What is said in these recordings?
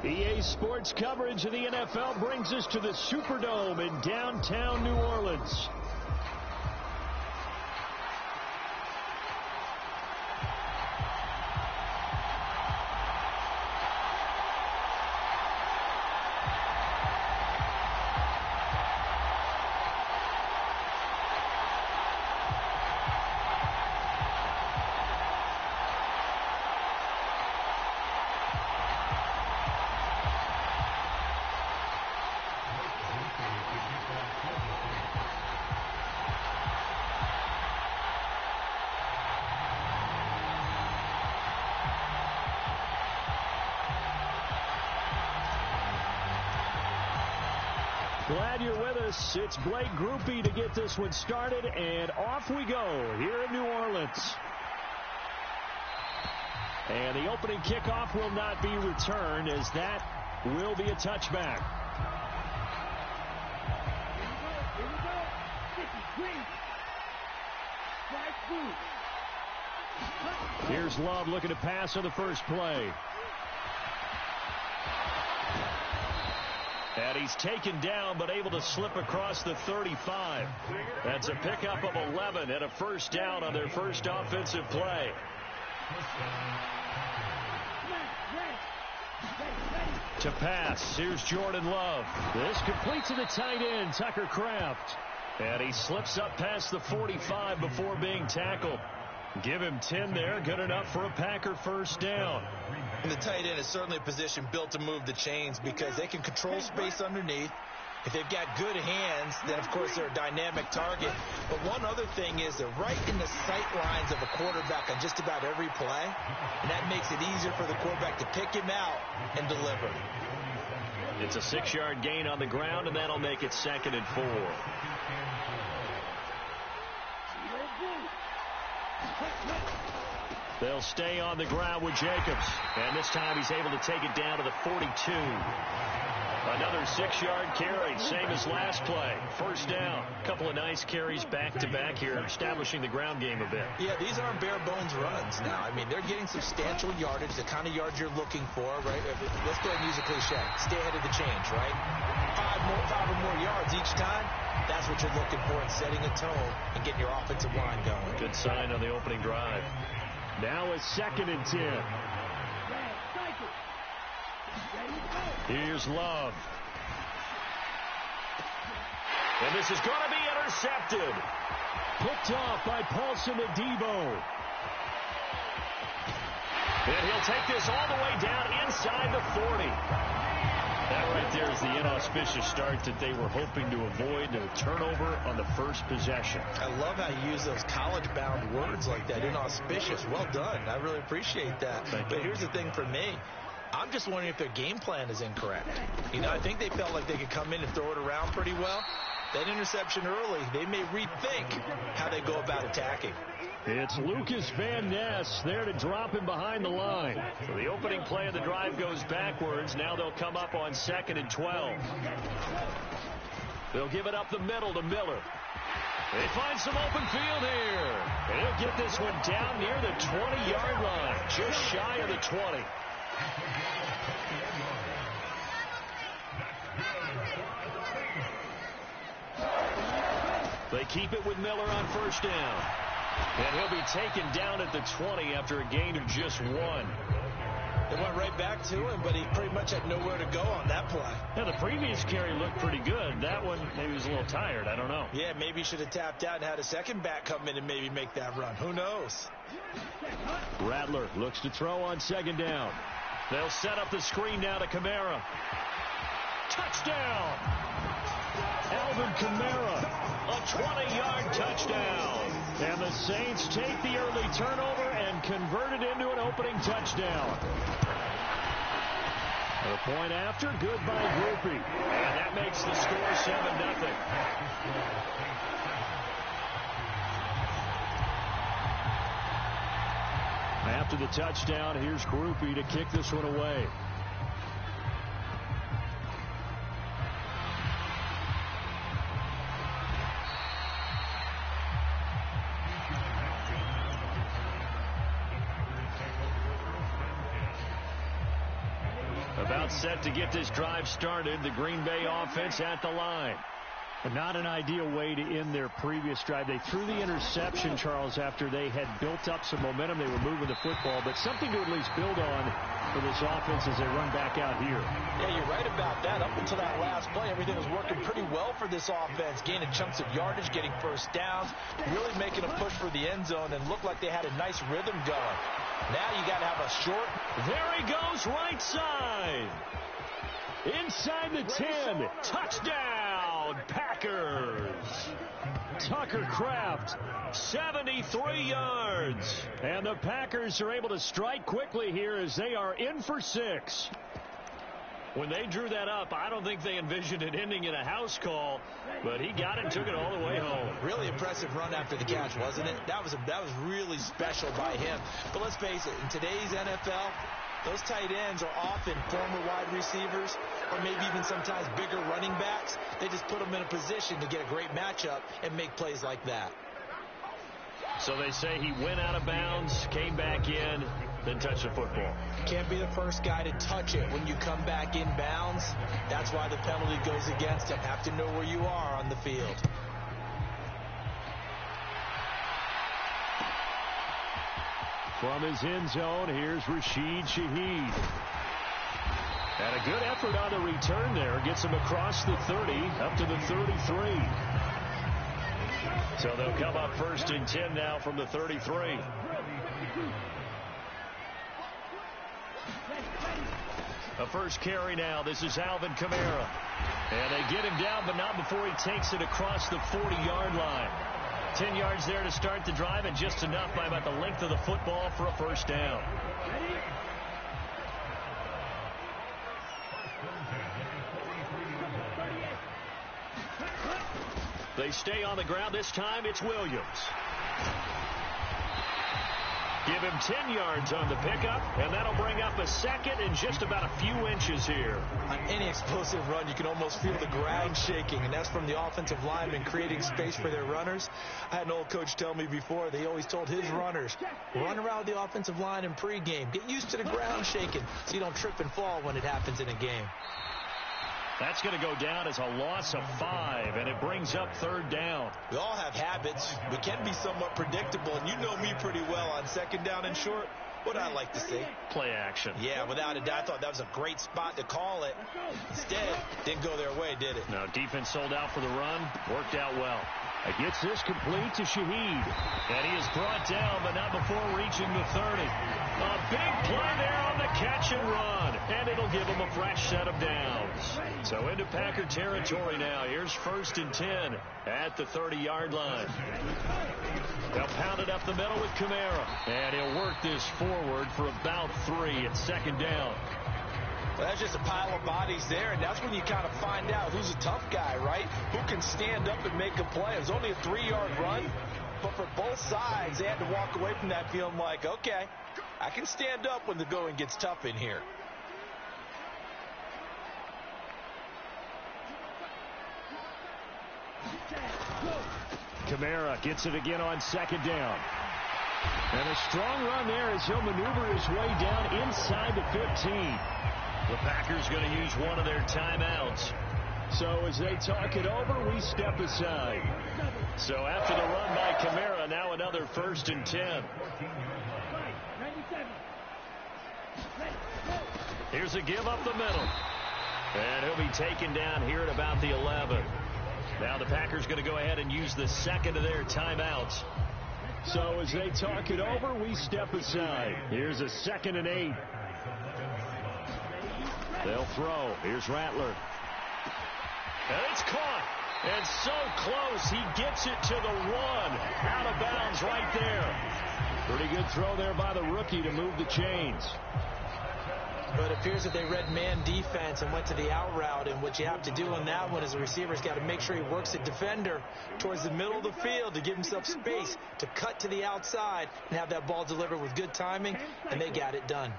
EA Sports coverage of the NFL brings us to the Superdome in downtown New Orleans. Glad you're with us. It's Blake Grupe to get this one started, and off we go here in New Orleans. And the opening kickoff will not be returned, as that will be a touchback. Here's Love looking to pass on the first play. And he's taken down, but able to slip across the 35. That's a pickup of 11 and a first down on their first offensive play. To pass, here's Jordan Love. This completes to the tight end, Tucker Kraft. And he slips up past the 45 before being tackled. Give him 10 there, good enough for a Packer first down. And the tight end is certainly a position built to move the chains because they can control space underneath. If they've got good hands, then of course they're a dynamic target. But one other thing is they're right in the sight lines of a quarterback on just about every play. And that makes it easier for the quarterback to pick him out and deliver. It's a 6-yard gain on the ground, and that'll make it 2nd and 4. They'll stay on the ground with Jacobs. And this time he's able to take it down to the 42. Another 6-yard carry, same as last play. First down. A couple of nice carries back-to-back here, establishing the ground game a bit. Yeah, these aren't bare-bones runs now. I mean, they're getting substantial yardage, the kind of yards you're looking for, right? Let's go ahead and use a cliche. Stay ahead of the change, right? Five or more yards each time. That's what you're looking for in setting a tone and getting your offensive line going. Good sign on the opening drive. Now it's 2nd and 10. Here's Love. And this is going to be intercepted. Picked off by Paulson Adebo. And he'll take this all the way down inside the 40. That right there is the inauspicious start that they were hoping to avoid, a turnover on the first possession. I love how you use those college-bound words like that, inauspicious. Well done. I really appreciate that. But here's the thing for me. I'm just wondering if their game plan is incorrect. You know, I think they felt like they could come in and throw it around pretty well. That interception early, they may rethink how they go about attacking. It's Lucas Van Ness there to drop him behind the line. So the opening play of the drive goes backwards. Now they'll come up on 2nd and 12. They'll give it up the middle to Miller. They find some open field here. And he'll get this one down near the 20-yard line, just shy of the 20. They keep it with Miller on first down. And he'll be taken down at the 20 after a gain of just 1. They went right back to him, but he pretty much had nowhere to go on that play. Now, the previous carry looked pretty good. That one, maybe he was a little tired. I don't know. Yeah, maybe he should have tapped out and had a second back come in and maybe make that run. Who knows? Rattler looks to throw on 2nd down. They'll set up the screen now to Kamara. Touchdown! Alvin Kamara, a 20-yard touchdown. And the Saints take the early turnover and convert it into an opening touchdown. A point after, good by Grupe. And that makes the score 7-0. After the touchdown, here's Grupe to kick this one away. About timeout set to get this drive started. The Green Bay offense at the line. Not an ideal way to end their previous drive. They threw the interception, Charles, after they had built up some momentum. They were moving the football, but something to at least build on for this offense as they run back out here. Yeah, you're right about that. Up until that last play, everything was working pretty well for this offense. Gaining chunks of yardage, getting first downs, really making a push for the end zone, and looked like they had a nice rhythm going. Now you got to have a short. There he goes, right side. Inside the 10. Touchdown, Packers. Tucker Kraft, 73 yards. And the Packers are able to strike quickly here as they are in for 6. When they drew that up, I don't think they envisioned it ending in a house call, but he got it and took it all the way home. Really impressive run after the catch, wasn't it? That was really special by him. But let's face it, in today's NFL, those tight ends are often former wide receivers or maybe even sometimes bigger running backs. They just put them in a position to get a great matchup and make plays like that. So they say he went out of bounds, came back in, then touched the football. Can't be the first guy to touch it when you come back in bounds. That's why the penalty goes against him. Have to know where you are on the field. From his end zone, here's Rashid Shaheed. And a good effort on the return there. Gets him across the 30, up to the 33. So they'll come up 1st and 10 now from the 33. A first carry now. This is Alvin Kamara. And they get him down, but not before he takes it across the 40-yard line. 10 yards there to start the drive, and just enough by about the length of the football for a first down. They stay on the ground. This time it's Williams. Give him 10 yards on the pickup, and that'll bring up a second and just about a few inches here. On any explosive run, you can almost feel the ground shaking, and that's from the offensive linemen creating space for their runners. I had an old coach tell me before, they always told his runners, run around the offensive line in pregame. Get used to the ground shaking so you don't trip and fall when it happens in a game. That's going to go down as a loss of 5, and it brings up 3rd down. We all have habits. We can be somewhat predictable, and you know me pretty well on 2nd down and short. What I like to see? Play action. Yeah, without a doubt. I thought that was a great spot to call it. Instead, didn't go their way, did it? No, defense sold out for the run. Worked out well. It gets this complete to Shaheed. And he is brought down, but not before reaching the 30. A big play there on the catch and run. And it'll give him a fresh set of downs. So into Packer territory now. Here's 1st and 10 at the 30-yard line. They'll pound it up the middle with Kamara. And he'll work this forward for about 3 at 2nd down. Well, that's just a pile of bodies there, and that's when you kind of find out who's a tough guy, right? Who can stand up and make a play. It was only a 3-yard run, but for both sides, they had to walk away from that feeling like, okay, I can stand up when the going gets tough in here. Kamara gets it again on 2nd down. And a strong run there as he'll maneuver his way down inside the 15. The Packers going to use one of their timeouts. So as they talk it over, we step aside. So after the run by Kamara, now another 1st and 10. Here's a give up the middle. And he'll be taken down here at about the 11. Now the Packers going to go ahead and use the 2nd of their timeouts. So as they talk it over, we step aside. Here's a 2nd and 8. They'll throw. Here's Rattler. And it's caught. And so close. He gets it to the 1. Out of bounds right there. Pretty good throw there by the rookie to move the chains. But it appears that they read man defense and went to the out route. And what you have to do on that one is the receiver's got to make sure he works the defender towards the middle of the field to give himself space to cut to the outside and have that ball delivered with good timing. And they got it done.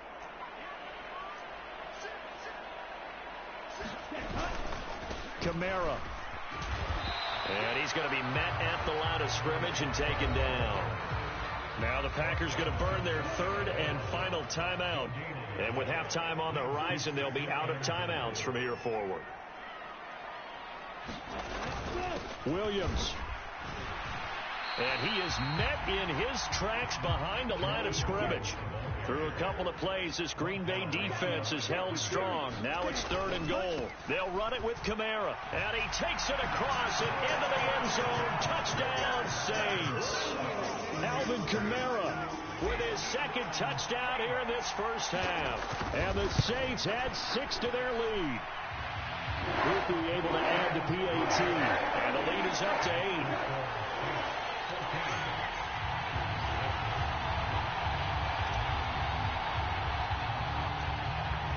Kamara. And he's going to be met at the line of scrimmage and taken down. Now the Packers going to burn their 3rd and final timeout And with halftime on the horizon, they'll be out of timeouts from here forward. Williams. And he is met in his tracks behind the line of scrimmage. Through a couple of plays, this Green Bay defense is held strong. Now it's 3rd and goal. They'll run it with Kamara. And he takes it across and into the end zone. Touchdown, Saints. Alvin Kamara with his 2nd touchdown here in this first half. And the Saints add 6 to their lead. Will be able to add the PAT. And the lead is up to 8.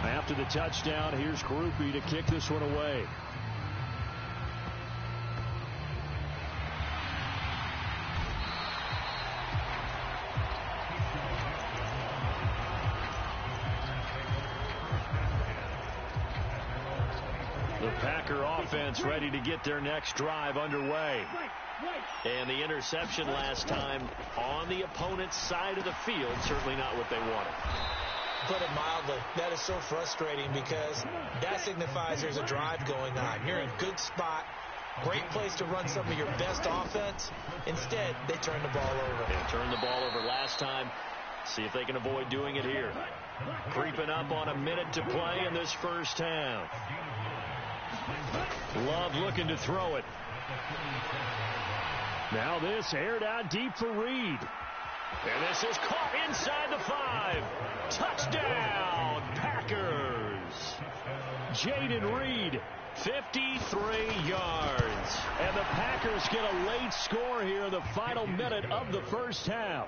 After the touchdown, here's Groupie to kick this one away. The Packer offense ready to get their next drive underway. And the interception last time on the opponent's side of the field, certainly not what they wanted. Put it mildly, that is so frustrating because that signifies there's a drive going on. You're in a good spot, great place to run some of your best offense. Instead, they turn the ball over. They turned the ball over last time. See if they can avoid doing it here. Creeping up on a minute to play in this first half. Love looking to throw it. Now this aired out deep for Reed. And this is caught inside the 5. Touchdown, Packers. Jaden Reed, 53 yards. And the Packers get a late score here in the final minute of the first half.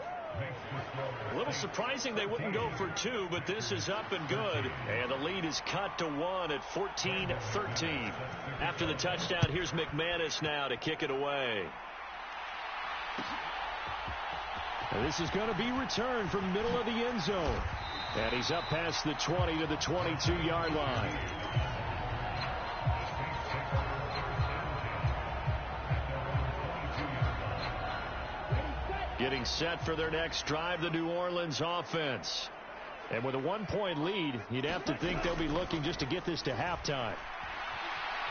A little surprising they wouldn't go for 2, but this is up and good. And the lead is cut to 1 at 14-13. After the touchdown, here's McManus now to kick it away. And this is going to be returned from middle of the end zone. And he's up past the 20 to the 22-yard line. Getting set for their next drive, the New Orleans offense. And with a 1-point lead, you'd have to think they'll be looking just to get this to halftime.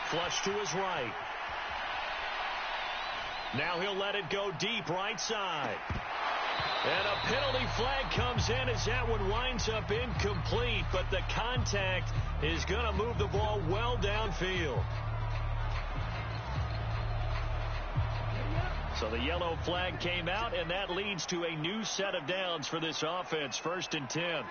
Flush to his right. Now he'll let it go deep right side. And a penalty flag comes in as that one winds up incomplete, but the contact is going to move the ball well downfield. So the yellow flag came out, and that leads to a new set of downs for this offense. 1st and 10.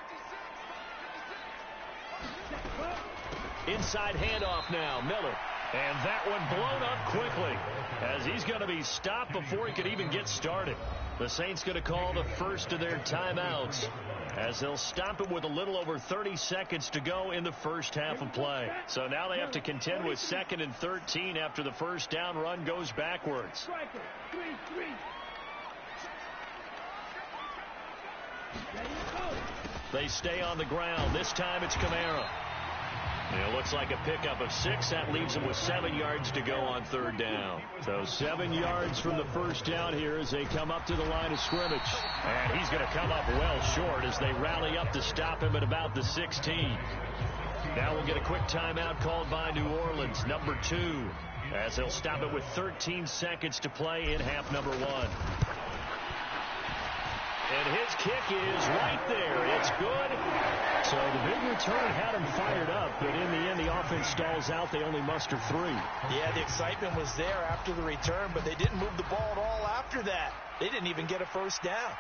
Inside handoff now, Miller. And that one blown up quickly as he's going to be stopped before he could even get started. The Saints going to call the first of their timeouts as they'll stop it with a little over 30 seconds to go in the first half of play. So now they have to contend with 2nd and 13 after the first down run goes backwards. They stay on the ground. This time it's Kamara. And it looks like a pickup of 6. That leaves him with 7 yards to go on 3rd down. So 7 yards from the first down here as they come up to the line of scrimmage. And he's going to come up well short as they rally up to stop him at about the 16. Now we'll get a quick timeout called by New Orleans, number 2, as they'll stop it with 13 seconds to play in half number 1. And his kick is right there. It's good. So the big return had him fired up, but in the end, the offense stalls out. They only muster 3. Yeah, the excitement was there after the return, but they didn't move the ball at all after that. They didn't even get a first down.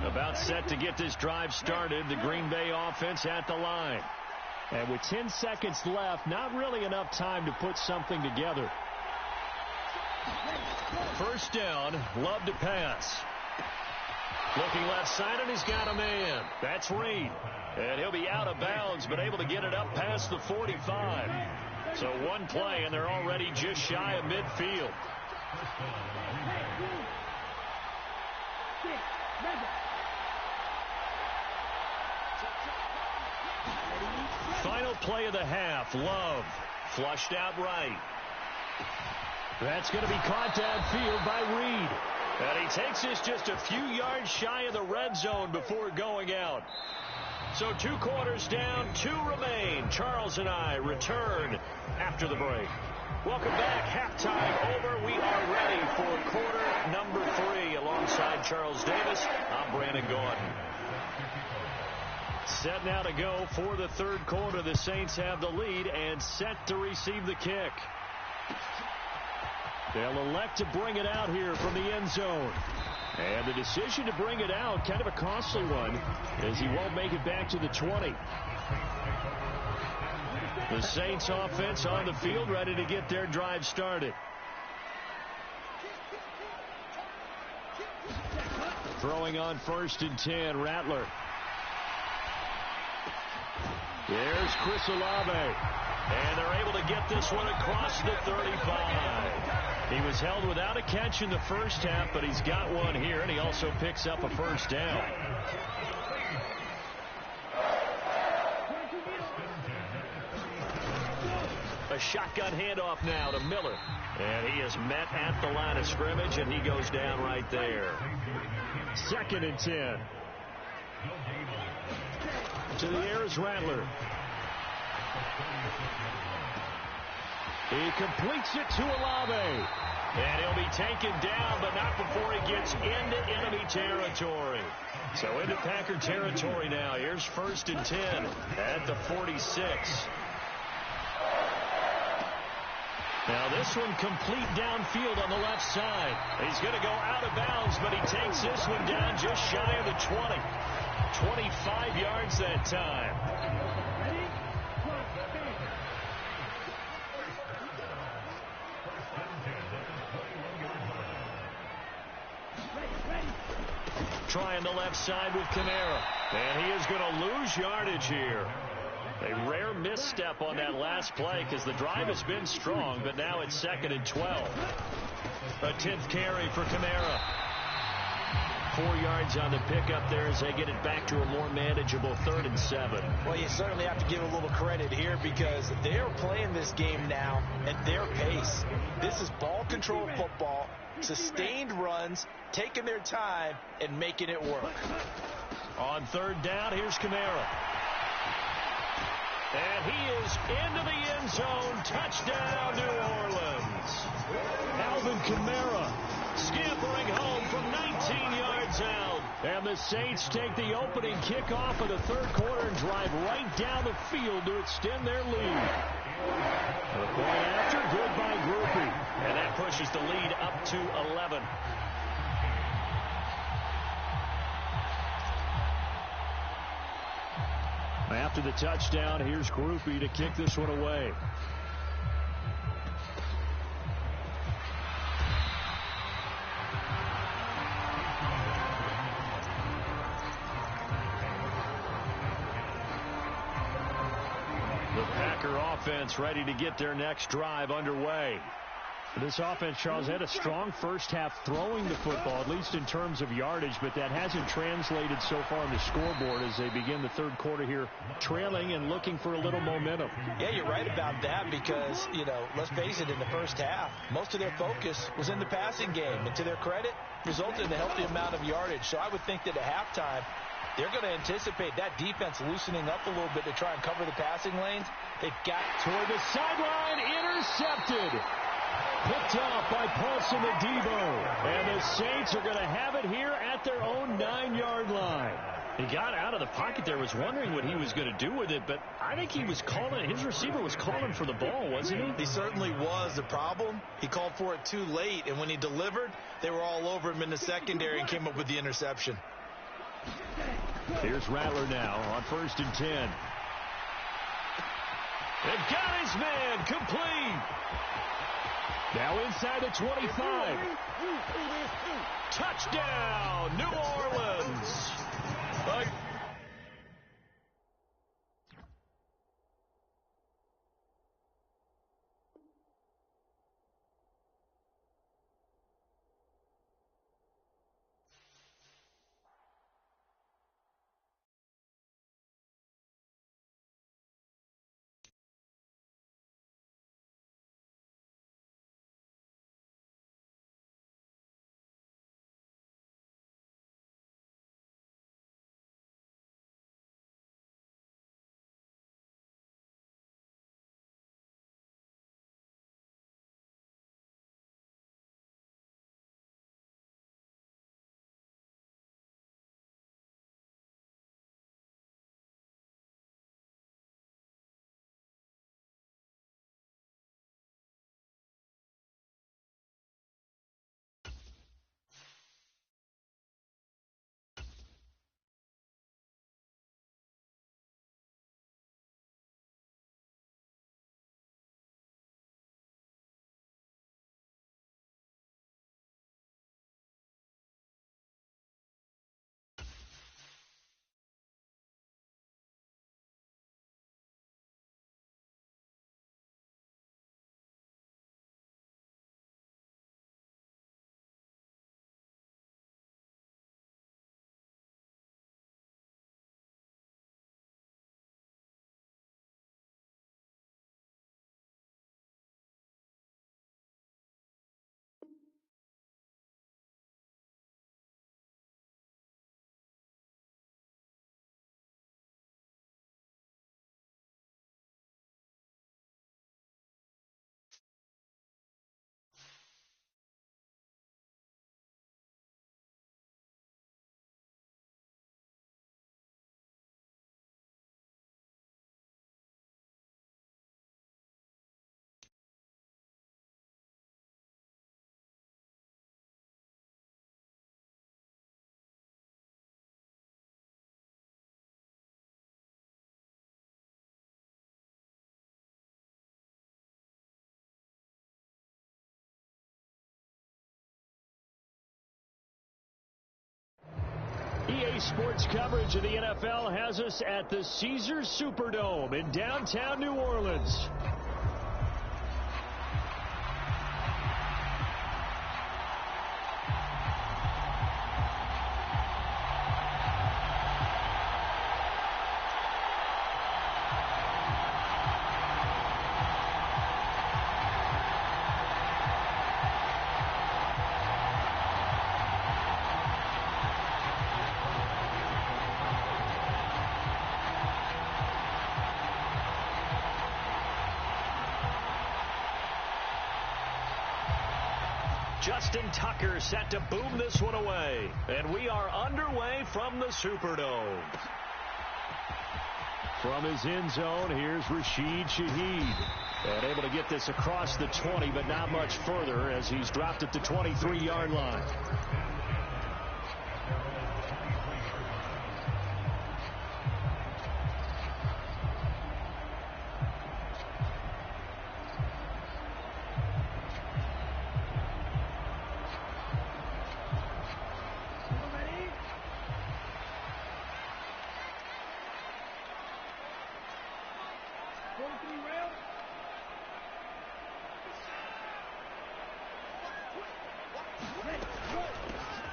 About set to get this drive started, the Green Bay offense at the line. And with 10 seconds left, not really enough time to put something together. First down, Love to pass. Looking left side, and he's got a man. That's Reed. And he'll be out of bounds, but able to get it up past the 45. So one play, and they're already just shy of midfield. play of the half. Love flushed out right. That's going to be caught downfield by Reed. And he takes this just a few yards shy of the red zone before going out. So 2 quarters down, 2 remain. Charles and I return after the break. Welcome back. Halftime over. We are ready for quarter number 3. Alongside Charles Davis, I'm Brandon Gordon. Set now to go for the third quarter. The Saints have the lead and set to receive the kick. They'll elect to bring it out here from the end zone. And the decision to bring it out, kind of a costly one, as he won't make it back to the 20. The Saints offense on the field, ready to get their drive started. Throwing on 1st and 10, Rattler. There's Chris Olave. And they're able to get this one across the 35. He was held without a catch in the first half, but he's got one here, and he also picks up a first down. A shotgun handoff now to Miller. And he is met at the line of scrimmage, and he goes down right there. 2nd and 10. To the air is Rattler. He completes it to Olave. And he'll be taken down, but not before he gets into enemy territory. So into Packer territory now. Here's 1st and 10 at the 46. Now this one complete downfield on the left side. He's going to go out of bounds, but he takes this one down just shy of the 20. 25 yards that time. Trying the left side with Kamara. And he is going to lose yardage here. A rare misstep on that last play because the drive has been strong, but now it's 2nd and 12. A 10th carry for Kamara. 4 yards on the pickup there as they get it back to a more manageable 3rd and 7. Well, you certainly have to give a little credit here because they're playing this game now at their pace. This is ball control football, sustained runs, taking their time, and making it work. On 3rd down, here's Kamara. And he is into the end zone. Touchdown, New Orleans. Alvin Kamara scampering home from 19 yards out. And the Saints take the opening kickoff of the third quarter and drive right down the field to extend their lead. The point after, good by Groupie. And that pushes the lead up to 11. After the touchdown, here's Groupie to kick this one away. The Packer offense ready to get their next drive underway. This offense, Charles, had a strong first half throwing the football, at least in terms of yardage, but that hasn't translated so far on the scoreboard as they begin the third quarter here, trailing and looking for a little momentum. Yeah, you're right about that because, let's face it, in the first half, most of their focus was in the passing game, and to their credit, resulted in a healthy amount of yardage. So I would think that at halftime, they're going to anticipate that defense loosening up a little bit to try and cover the passing lanes. They've got toward the sideline, intercepted. Picked off by Paulson Adebo. And the Saints are going to have it here at their own 9-yard line. He got out of the pocket there, was wondering what he was going to do with it, but I think he was calling, his receiver was calling for the ball, wasn't he? He certainly was. The problem, he called for it too late, and when he delivered, they were all over him in the secondary and came up with the interception. Here's Rattler now on 1st and 10. They've got his man complete. Now inside the 25. Touchdown, New Orleans. Today's sports coverage of the NFL has us at the Caesars Superdome in downtown New Orleans. Justin Tucker set to boom this one away. And we are underway from the Superdome. From his end zone, here's Rashid Shaheed. And able to get this across the 20, but not much further as he's dropped at the 23-yard line.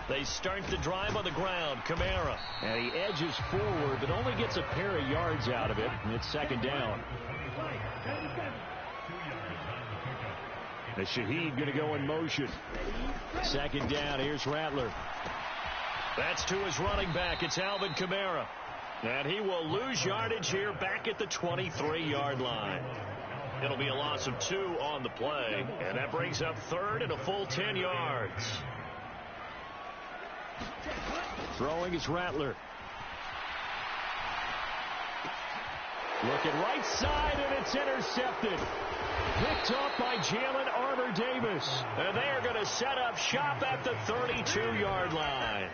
They start the drive on the ground. Kamara. And he edges forward, but only gets a pair of yards out of it. And it's second down. And Shaheed going to go in motion. Second down. Here's Rattler. That's to his running back. It's Alvin Kamara. And he will lose yardage here back at the 23-yard line. It'll be a loss of 2 on the play. And that brings up third and a full 10 yards. Throwing is Rattler. Looking right side, and it's intercepted. Picked off by Jalen Armour-Davis. And they are going to set up shop at the 32-yard line.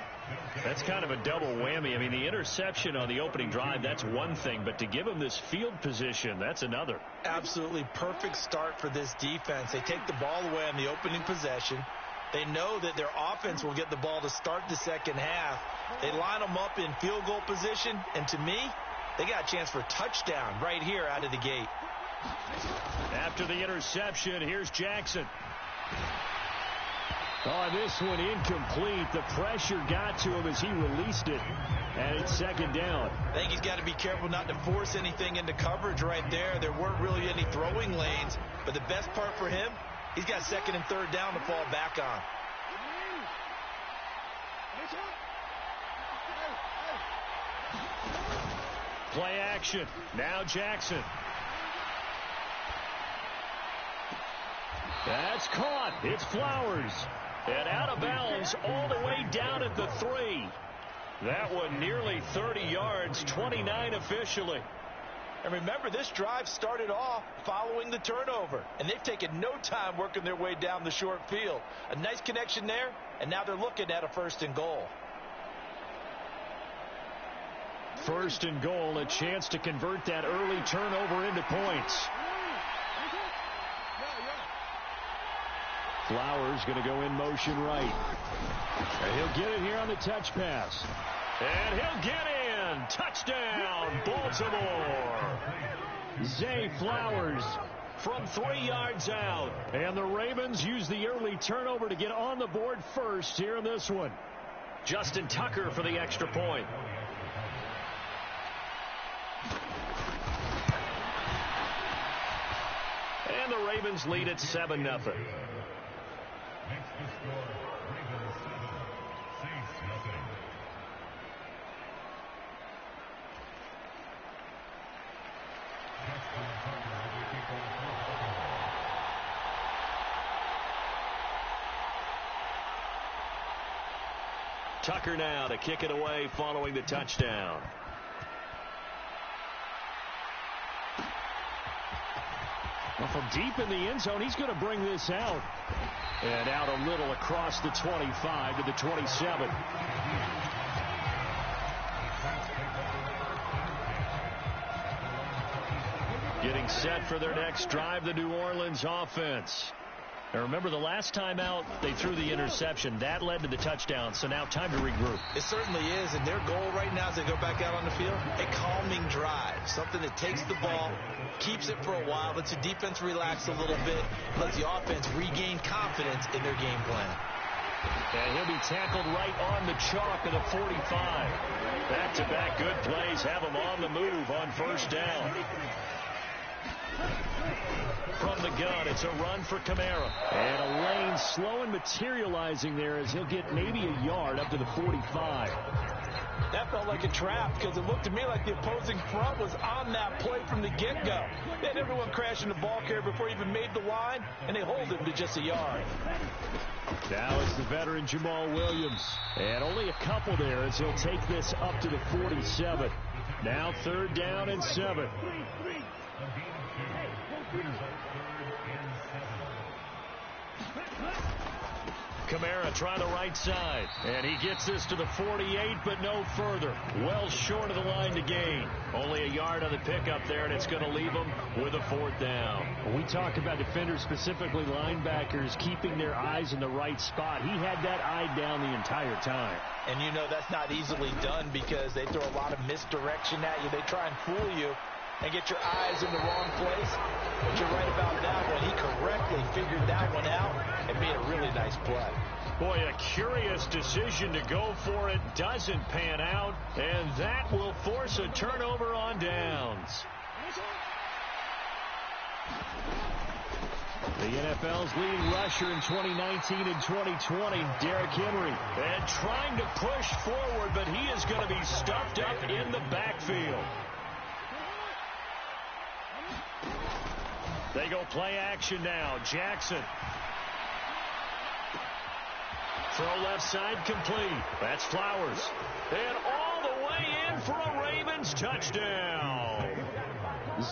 That's kind of a double whammy. I mean, the interception on the opening drive, that's one thing. But to give him this field position, that's another. Absolutely perfect start for this defense. They take the ball away on the opening possession. They know that their offense will get the ball to start the second half. They line them up in field goal position, and to me, they got a chance for a touchdown right here out of the gate. After the interception, here's Jackson. Oh, this one incomplete. The pressure got to him as he released it, and it's second down. I think he's got to be careful not to force anything into coverage right there. There weren't really any throwing lanes, but the best part for him, he's got second and third down to fall back on. Play action. Now Jackson. That's caught. It's Flowers. And out of bounds all the way down at the 3. That one nearly 30 yards, 29 officially. And remember, this drive started off following the turnover. And they've taken no time working their way down the short field. A nice connection there, and now they're looking at a first and goal. First and goal, a chance to convert that early turnover into points. Flowers going to go in motion right. And he'll get it here on the touch pass. And he'll get in. Touchdown, Baltimore. Zay Flowers from 3 yards out. And the Ravens use the early turnover to get on the board first here in this one. Justin Tucker for the extra point. And the Ravens lead at 7-0. Tucker now to kick it away following the touchdown. Well, from deep in the end zone, he's going to bring this out. And out a little across the 25 to the 27. Getting set for their next drive, the New Orleans offense. And remember, the last time out, they threw the interception. That led to the touchdown, so now time to regroup. It certainly is, and their goal right now as they go back out on the field, a calming drive, something that takes the ball, keeps it for a while, lets the defense relax a little bit, lets the offense regain confidence in their game plan. And he'll be tackled right on the chalk of the 45. Back-to-back good plays have him on the move on first down. From the gun, it's a run for Kamara. And a lane slow and materializing there as he'll get maybe a yard up to the 45. That felt like a trap because it looked to me like the opposing front was on that play from the get-go. They had everyone crashing the ball carrier before he even made the line, and they hold him to just a yard. Now it's the veteran Jamal Williams. And only a couple there as he'll take this up to the 47. Now 3rd down and 7. Kamara trying the right side, and he gets this to the 48, but no further. Well short of the line to gain. Only a yard on the pickup there, and it's going to leave him with a 4th down. When we talk about defenders, specifically linebackers, keeping their eyes in the right spot, he had that eye down the entire time. And you know that's not easily done because they throw a lot of misdirection at you. They try and fool you and get your eyes in the wrong place. But you're right about that one. He correctly figured that one out and made a really nice play. Boy, a curious decision to go for it. Doesn't pan out, and that will force a turnover on downs. The NFL's leading rusher in 2019 and 2020, Derrick Henry. And trying to push forward, but he is going to be stuffed up in the backfield. They go play action now. Jackson. Throw left side complete. That's Flowers. And all the way in for a Ravens touchdown.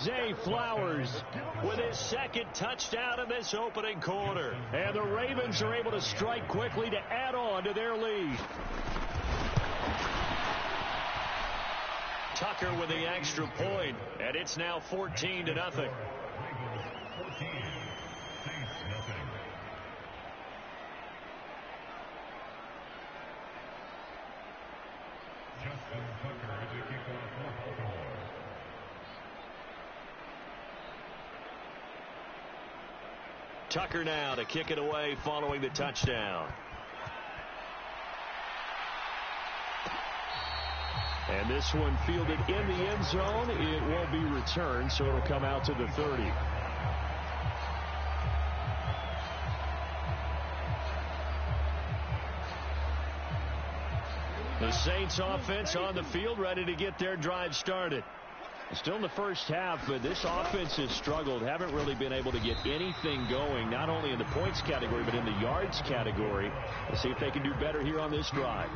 Zay Flowers with his 2nd touchdown in this opening quarter. And the Ravens are able to strike quickly to add on to their lead. Tucker with the extra point, and it's now 14-0. Tucker now to kick it away following the touchdown. And this one fielded in the end zone. It won't be returned, so it'll come out to the 30. The Saints offense on the field, ready to get their drive started. Still in the first half, but this offense has struggled. Haven't really been able to get anything going, not only in the points category, but in the yards category. We'll see if they can do better here on this drive.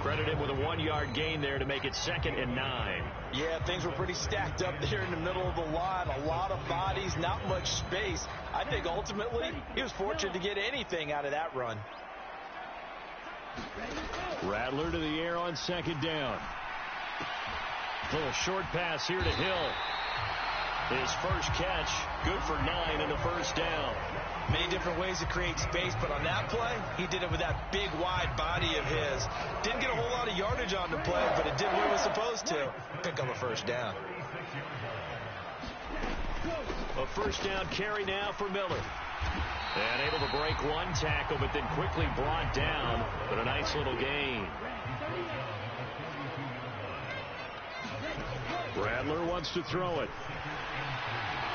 Credited with a 1-yard gain there to make it 2nd and 9. Yeah, things were pretty stacked up there in the middle of the line. A lot of bodies, not much space. I think ultimately he was fortunate to get anything out of that run. Rattler to the air on 2nd down. Little short pass here to Hill. His first catch, good for 9 in the first down. Many different ways to create space, but on that play, he did it with that big, wide body of his. Didn't get a whole lot of yardage on the play, but it did what it was supposed to. Pick up a first down. A first down carry now for Miller. And able to break one tackle, but then quickly brought down. But a nice little gain. Rattler wants to throw it.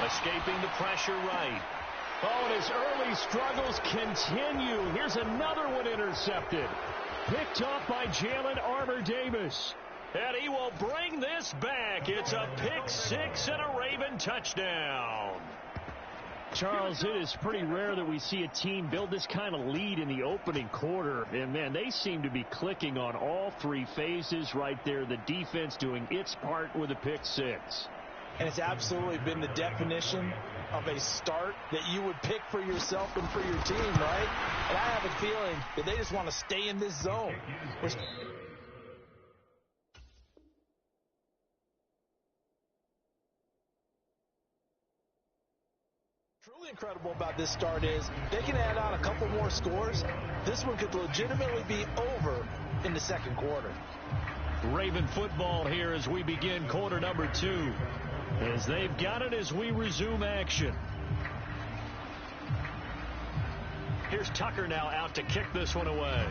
Escaping the pressure right. Oh, and his early struggles continue. Here's another one intercepted. Picked off by Jalen Armour-Davis. And he will bring this back. It's a pick 6 and a Raven touchdown. Charles, it is pretty rare that we see a team build this kind of lead in the opening quarter. And, man, they seem to be clicking on all 3 phases right there. The defense doing its part with a pick 6. And it's absolutely been the definition of a start that you would pick for yourself and for your team, right? And I have a feeling that they just want to stay in this zone. Truly really incredible about this start is they can add on a couple more scores. This one could legitimately be over in the second quarter. Raven football here as we begin quarter number 2. As they've got it as we resume action. Here's Tucker now out to kick this one away.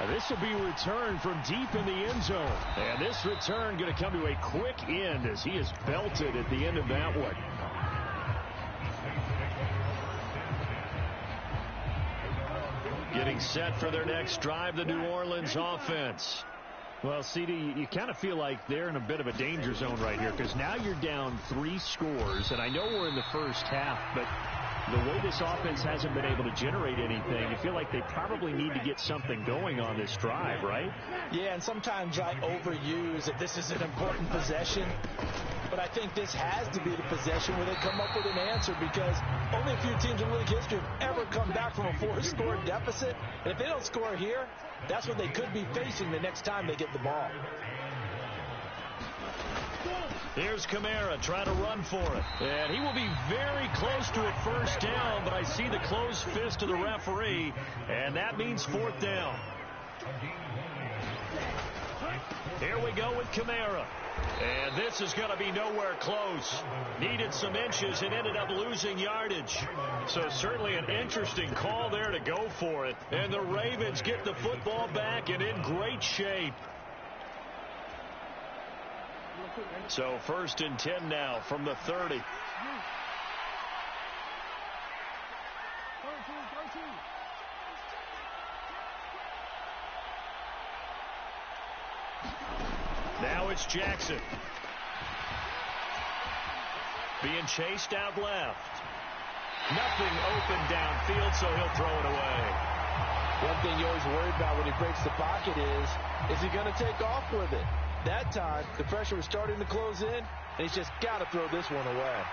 This will be returned from deep in the end zone. And this return going to come to a quick end as he is belted at the end of that one. Getting set for their next drive, the New Orleans offense. Well, CD, you kind of feel like they're in a bit of a danger zone right here because now you're down 3 scores, and I know we're in the first half, but the way this offense hasn't been able to generate anything, you feel like they probably need to get something going on this drive, right? Yeah, and sometimes I overuse that this is an important possession, but I think this has to be the possession where they come up with an answer because only a few teams in league history have ever come back from a 4-score deficit. And if they don't score here, that's what they could be facing the next time they get the ball. Here's Kamara trying to run for it. And he will be very close to a first down, but I see the closed fist of the referee, and that means 4th down. Here we go with Kamara. And this is going to be nowhere close. Needed some inches and ended up losing yardage. So certainly an interesting call there to go for it. And the Ravens get the football back and in great shape. So 1st and 10 now from the 30. Now it's Jackson. Being chased out left. Nothing open downfield, so he'll throw it away. One thing you always worry about when he breaks the pocket is he going to take off with it? That time, the pressure was starting to close in, and he's just got to throw this one away.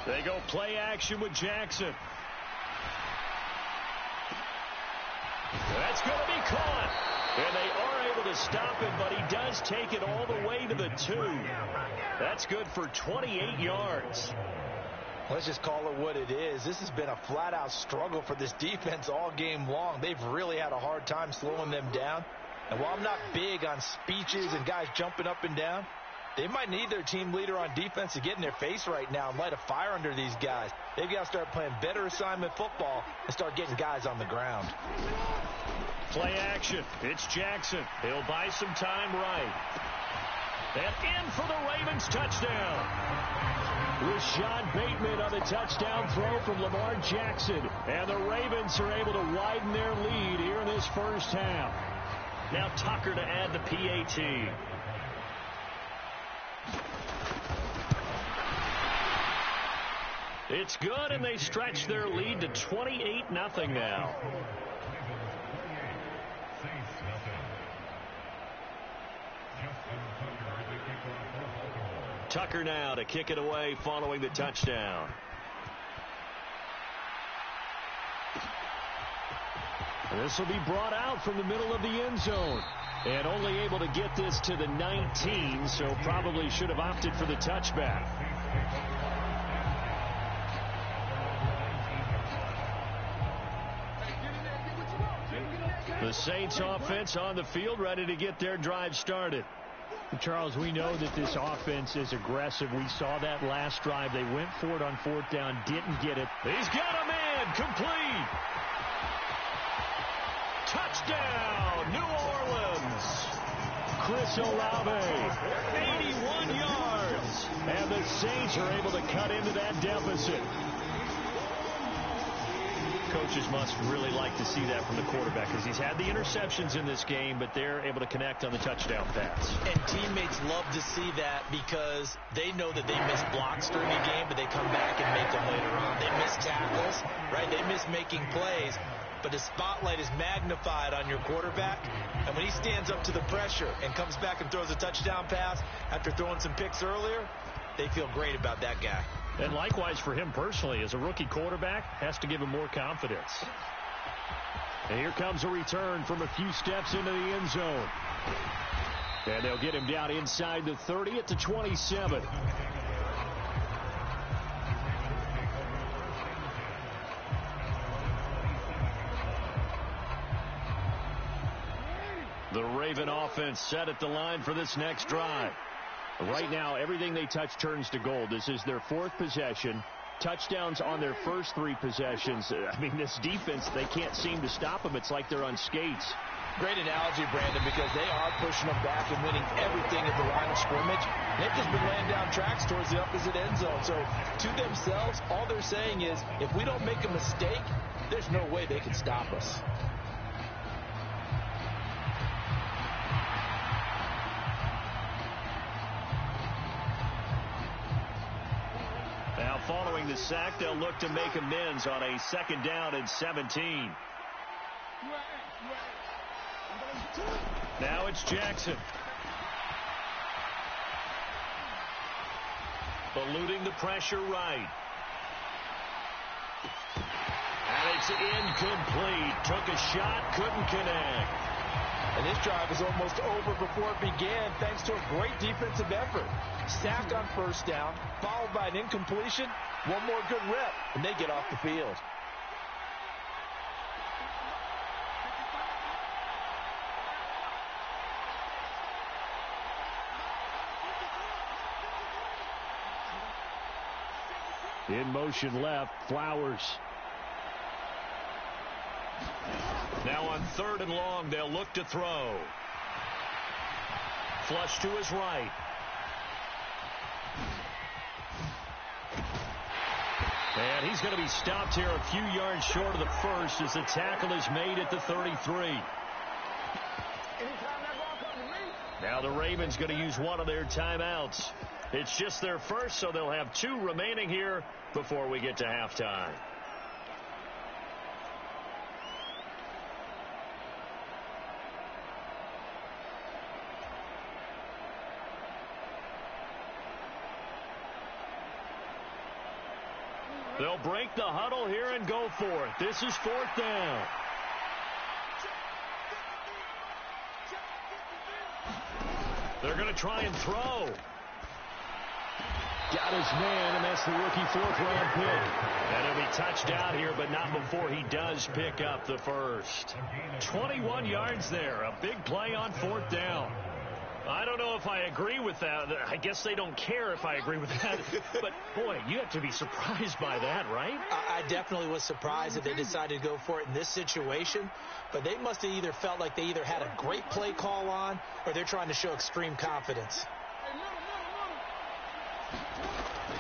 They go play action with Jackson. That's going to be caught. And they are able to stop him, but he does take it all the way to the 2. That's good for 28 yards. Let's just call it what it is. This has been a flat-out struggle for this defense all game long. They've really had a hard time slowing them down. And while I'm not big on speeches and guys jumping up and down, they might need their team leader on defense to get in their face right now and light a fire under these guys. They've got to start playing better assignment football and start getting guys on the ground. Play action. It's Jackson. He'll buy some time right. And in for the Ravens touchdown. Rashad Bateman on the touchdown throw from Lamar Jackson. And the Ravens are able to widen their lead here in this first half. Now Tucker to add the PAT. It's good, and they stretch their lead to 28-0 now. Tucker now to kick it away following the touchdown. This will be brought out from the middle of the end zone. And only able to get this to the 19, so probably should have opted for the touchback. The Saints offense on the field ready to get their drive started. Charles, we know that this offense is aggressive. We saw that last drive. They went for it on 4th down, didn't get it. He's got a man, complete. Touchdown, New Orleans. Chris Olave, 81 yards. and the Saints are able to cut into that deficit. Coaches must really like to see that from the quarterback because he's had the interceptions in this game, but they're able to connect on the touchdown pass. And teammates love to see that because they know that they miss blocks during a game, but they come back and make them later on. They miss tackles, right? They miss making plays, but the spotlight is magnified on your quarterback. And when he stands up to the pressure and comes back and throws a touchdown pass after throwing some picks earlier, they feel great about that guy. And likewise for him personally, as a rookie quarterback, has to give him more confidence. And here comes a return from a few steps into the end zone. And they'll get him down inside the 30 at the 27. The Raven offense set at the line for this next drive. Right now, everything they touch turns to gold. This is their fourth possession. Touchdowns on their first three possessions. I mean, this defense, they can't seem to stop them. It's like they're on skates. Great analogy, Brandon, because they are pushing them back and winning everything at the line of scrimmage. They've just been laying down tracks towards the opposite end zone. So to themselves, all they're saying is, if we don't make a mistake, there's no way they can stop us. Now, following the sack, they'll look to make amends on a 2nd down and 17. Now it's Jackson. Eluding the pressure right. And it's incomplete. Took a shot, couldn't connect. And this drive is almost over before it began, thanks to a great defensive effort. Sack on 1st down, followed by an incompletion. One more good rep, and they get off the field. In motion left, Flowers. Now on 3rd and long, they'll look to throw. Flush to his right. And he's going to be stopped here a few yards short of the first as the tackle is made at the 33. Now the Ravens going to use one of their timeouts. It's just their first, so they'll have 2 remaining here before we get to halftime. They'll break the huddle here and go for it. This is 4th down. They're going to try and throw. Got his man, and that's the rookie 4th-round pick. And he'll be touched out here, but not before he does pick up the first. 21 yards there. A big play on 4th down. I don't know if I agree with that. I guess they don't care if I agree with that. But, boy, you have to be surprised by that, right? I definitely was surprised that they decided to go for it in this situation. But they must have either felt like they either had a great play call on or they're trying to show extreme confidence.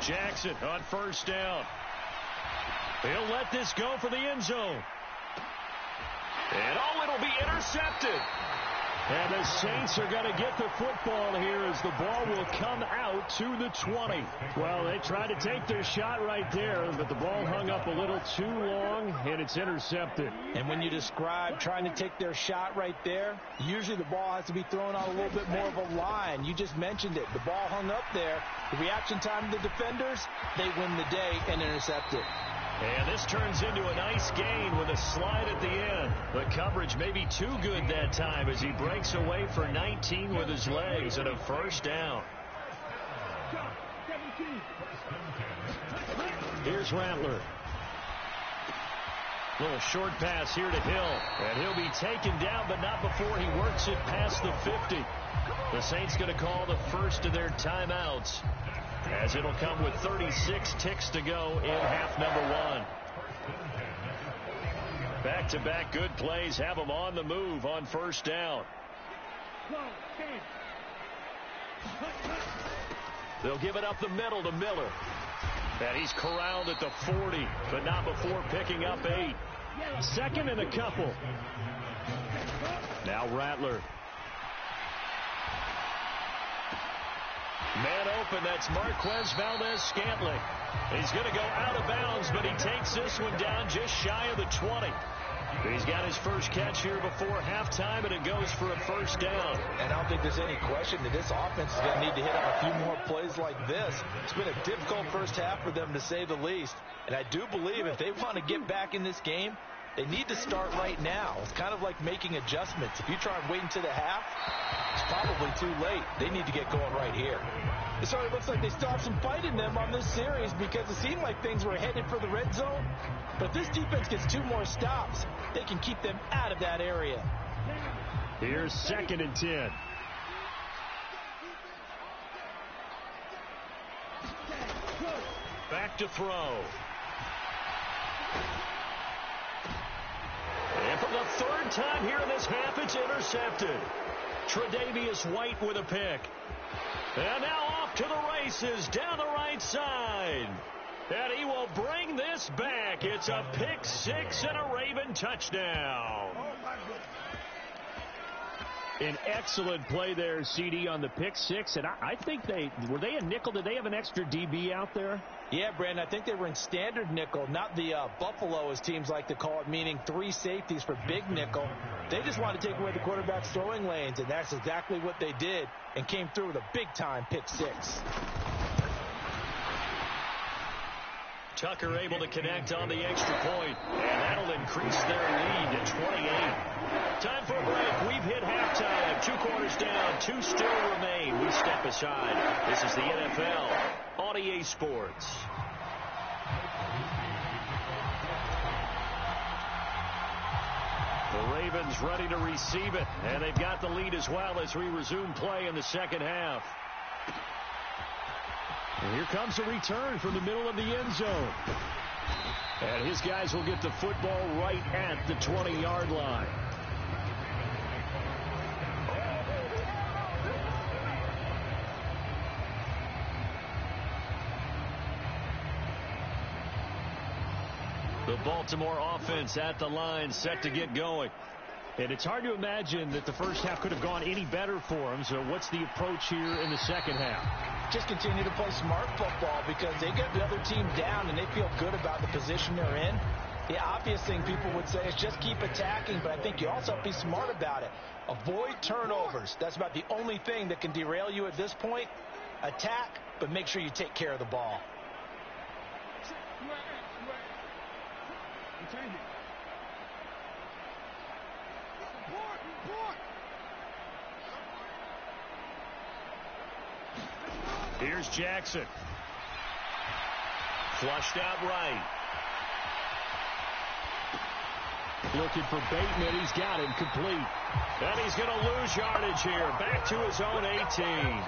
Jackson on 1st down. He'll let this go for the end zone. And, it'll be intercepted. And the Saints are going to get the football here as the ball will come out to the 20. Well, they tried to take their shot right there, but the ball hung up a little too long, and it's intercepted. And when you describe trying to take their shot right there, usually the ball has to be thrown on a little bit more of a line. You just mentioned it. The ball hung up there. The reaction time of the defenders, they win the day and intercept it. And this turns into a nice gain with a slide at the end. The coverage may be too good that time as he breaks away for 19 with his legs and a 1st down. Here's Rattler. Little short pass here to Hill. And he'll be taken down, but not before he works it past the 50. The Saints going to call the first of their timeouts, as it'll come with 36 ticks to go in half number 1. Back-to-back good plays have them on the move on 1st down. They'll give it up the middle to Miller. And he's corralled at the 40, but not before picking up 8. 2nd and a couple. Now Rattler. Man open, that's Marquez Valdez-Scantling. He's going to go out of bounds, but he takes this one down just shy of the 20. He's got his first catch here before halftime, and it goes for a first down. And I don't think there's any question that this offense is going to need to hit on a few more plays like this. It's been a difficult first half for them, to say the least. And I do believe if they want to get back in this game, they need to start right now. It's kind of like making adjustments. If you try and wait until the half, it's probably too late. They need to get going right here. It sort of looks like they still have some fight in them on this series because it seemed like things were headed for the red zone. But if this defense gets 2 more stops, they can keep them out of that area. Here's 2nd and 10. Back to throw. And for the 3rd time here in this half, it's intercepted. Tre'Davious White with a pick. And now off to the races down the right side. And he will bring this back. It's a pick 6 and a Raven touchdown. An excellent play there, CD, on the pick 6. And I think were they a nickel? Did they have an extra DB out there? Yeah, Brandon, I think they were in standard nickel, not the Buffalo, as teams like to call it, meaning 3 safeties for big nickel. They just wanted to take away the quarterback's throwing lanes, and that's exactly what they did, and came through with a big-time pick 6. Tucker able to connect on the extra point, and that'll increase their lead to 28. Time for a break. We've hit halftime. 2 quarters down, 2 still remain. We step aside. This is the NFL on EA Sports. The Ravens ready to receive it, and they've got the lead as well as we resume play in the second half. And here comes a return from the middle of the end zone. And his guys will get the football right at the 20-yard line. The Baltimore offense at the line, set to get going. And it's hard to imagine that the first half could have gone any better for them. So what's the approach here in the second half? Just continue to play smart football because they get the other team down and they feel good about the position they're in. The obvious thing people would say is just keep attacking, but I think you also have to be smart about it. Avoid turnovers. That's about the only thing that can derail you at this point. Attack, but make sure you take care of the ball. Here's Jackson. Flushed out right. Looking for Bateman. He's got him complete. And he's going to lose yardage here. Back to his own 18.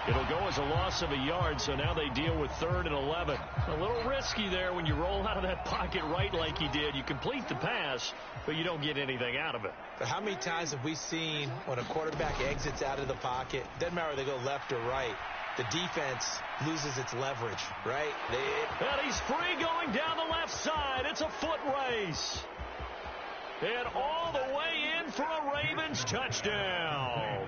It'll go as a loss of a yard, so now they deal with 3rd and 11. A little risky there when you roll out of that pocket right like he did. You complete the pass, but you don't get anything out of it. But how many times have we seen when a quarterback exits out of the pocket, doesn't matter whether they go left or right, the defense loses its leverage, right? And he's free going down the left side. It's a foot race. And all the way in for a Ravens touchdown.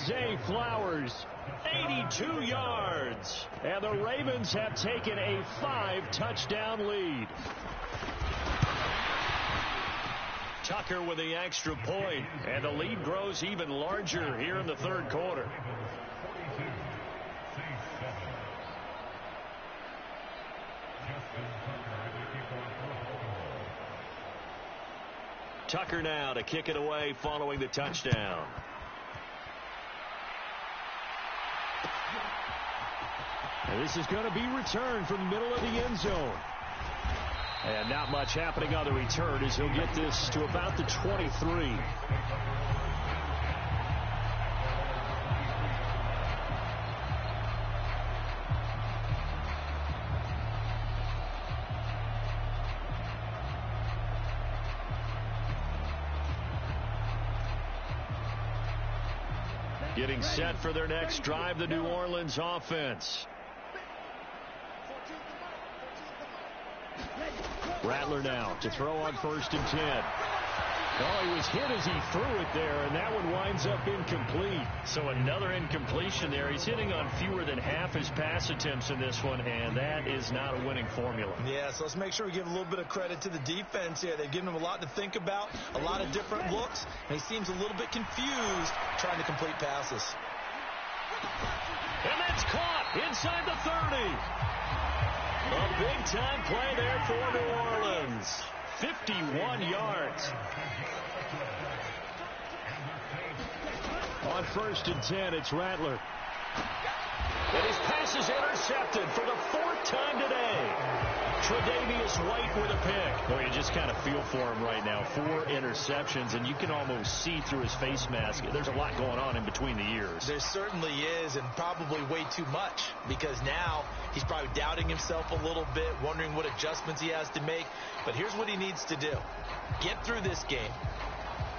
Zay Flowers, 82 yards. And the Ravens have taken a 5-touchdown lead. Tucker with the extra point, and the lead grows even larger here in the 3rd quarter. Tucker now to kick it away following the touchdown. And this is going to be returned from the middle of the end zone. And not much happening on the return as he'll get this to about the 23. Getting set for their next drive, the New Orleans offense. Rattler now to throw on 1st and 10. Oh, he was hit as he threw it there, and that one winds up incomplete. So another incompletion there. He's hitting on fewer than half his pass attempts in this one, and that is not a winning formula. Yeah, so let's make sure we give a little bit of credit to the defense here. They've given him a lot to think about, a lot of different looks, and he seems a little bit confused trying to complete passes. And that's caught inside the 30. A big-time play there for New Orleans. 51 yards. On 1st and 10, it's Rattler. And his pass is intercepted for the 4th time today. Tre'Davious White with a pick. Boy, you just kind of feel for him right now. 4 interceptions, and you can almost see through his face mask. There's a lot going on in between the ears. There certainly is, and probably way too much, because now he's probably doubting himself a little bit, wondering what adjustments he has to make. But here's what he needs to do. Get through this game.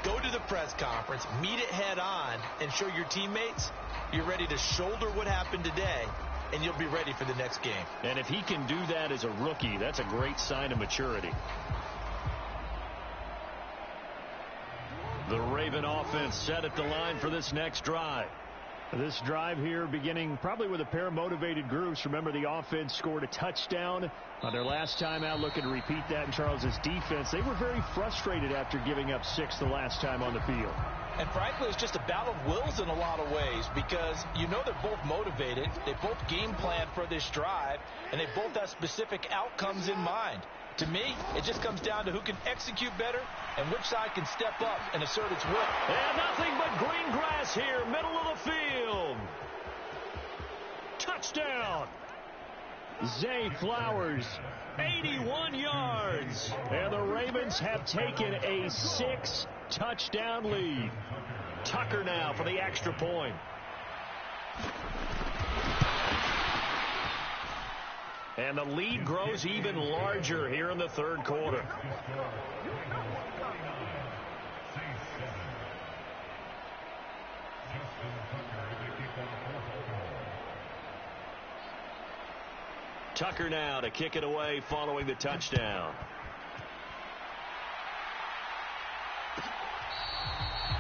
Go to the press conference, meet it head on, and show your teammates you're ready to shoulder what happened today, and you'll be ready for the next game. And if he can do that as a rookie, that's a great sign of maturity. The Raven offense set at the line for this next drive. This drive here beginning probably with a pair of motivated groups. Remember, the offense scored a touchdown on their last time out, looking to repeat that in Charles's defense. They were very frustrated after giving up 6 the last time on the field. And frankly, it's just a battle of wills in a lot of ways, because you know they're both motivated. They both game plan for this drive, and they both have specific outcomes in mind. To me, it just comes down to who can execute better and which side can step up and assert its will. And nothing but green grass here, middle of the field. Touchdown. Zay Flowers, 81 yards. and the Ravens have taken a 6-touchdown lead. Tucker now for the extra point. And the lead grows even larger here in the 3rd quarter. Tucker now to kick it away following the touchdown.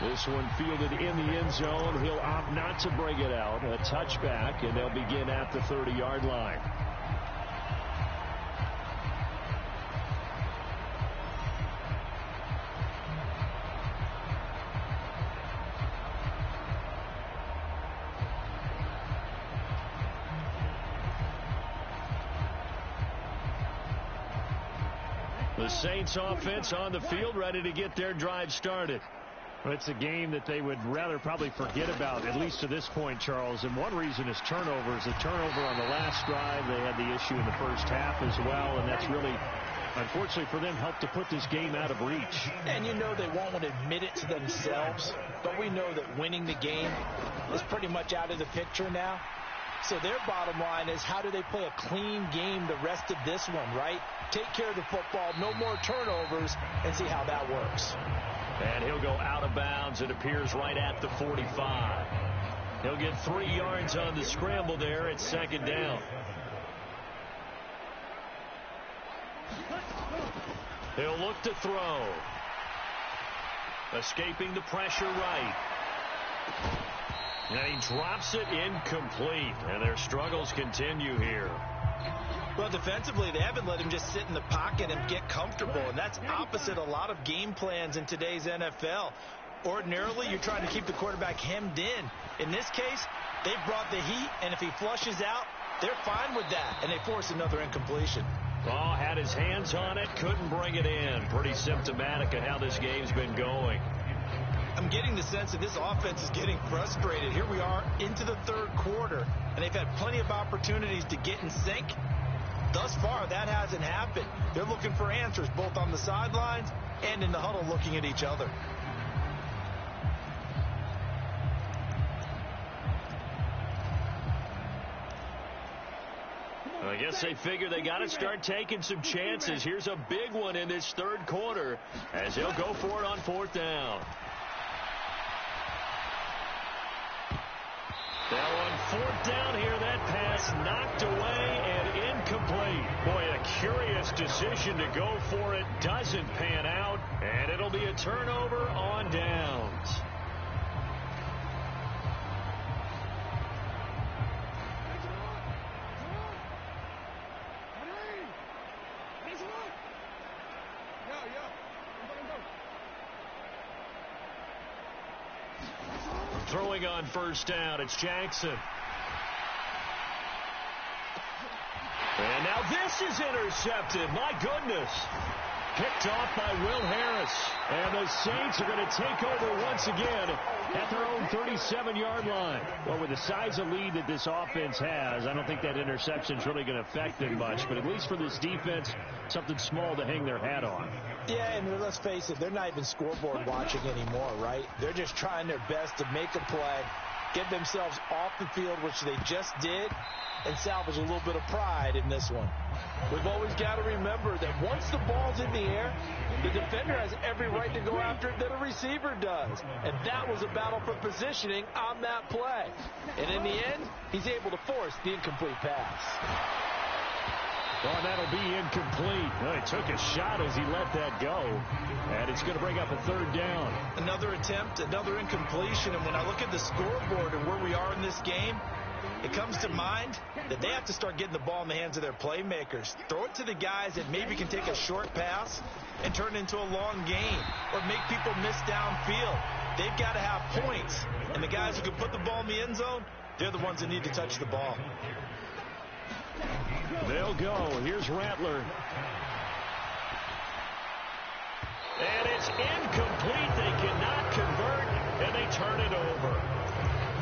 This one fielded in the end zone. He'll opt not to bring it out. A touchback, and they'll begin at the 30-yard line. The Saints offense on the field, ready to get their drive started. Well, it's a game that they would rather probably forget about, at least to this point, Charles. And one reason is turnovers. The turnover on the last drive, they had the issue in the first half as well, and that's really, unfortunately for them, helped to put this game out of reach. And you know they won't want to admit it to themselves, but we know that winning the game is pretty much out of the picture now. So their bottom line is, how do they play a clean game the rest of this one, right? Take care of the football, no more turnovers, and see how that works. And he'll go out of bounds. It appears right at the 45. He'll get 3 yards on the scramble there at 2nd down. He'll look to throw. Escaping the pressure right. And he drops it incomplete. And their struggles continue here. Well, defensively, they haven't let him just sit in the pocket and get comfortable, and that's opposite a lot of game plans in today's NFL. Ordinarily, you're trying to keep the quarterback hemmed in. In this case, they brought the heat, and if he flushes out, they're fine with that, and they force another incompletion. Oh, had his hands on it, couldn't bring it in. Pretty symptomatic of how this game's been going. I'm getting the sense that this offense is getting frustrated. Here we are into the 3rd quarter, and they've had plenty of opportunities to get in sync. Thus far, that hasn't happened. They're looking for answers both on the sidelines and in the huddle looking at each other. I guess they figure they got to start taking some chances. Here's a big one in this 3rd quarter as he'll go for it on 4th down. Now on 4th down here, that pass knocked away and incomplete. Boy, a curious decision to go for it. Doesn't pan out. out, and it'll be a turnover on downs. Throwing on first down, it's Jackson. And now this is intercepted. My goodness. Picked off by Will Harris. And the Saints are going to take over once again at their own 37-yard line. Well, with the size of lead that this offense has, I don't think that interception is really going to affect them much. But at least for this defense, something small to hang their hat on. Yeah, and let's face it, they're not even scoreboard watching anymore, right? They're just trying their best to make a play, get themselves off the field, which they just did, and salvage a little bit of pride in this one. We've always got to remember that once the ball's in the air, the defender has every right to go after it that a receiver does. And that was a battle for positioning on that play. And in the end, he's able to force the incomplete pass. Well, that'll be incomplete. Well, he took a shot as he let that go. And it's going to bring up a third down. Another attempt, another incompletion. And when I look at the scoreboard and where we are in this game, it comes to mind that they have to start getting the ball in the hands of their playmakers. Throw it to the guys that maybe can take a short pass and turn it into a long gain or make people miss downfield. They've got to have points. And the guys who can put the ball in the end zone, they're the ones that need to touch the ball. They'll go. Here's Rattler. And it's incomplete. They cannot convert, and they turn it over.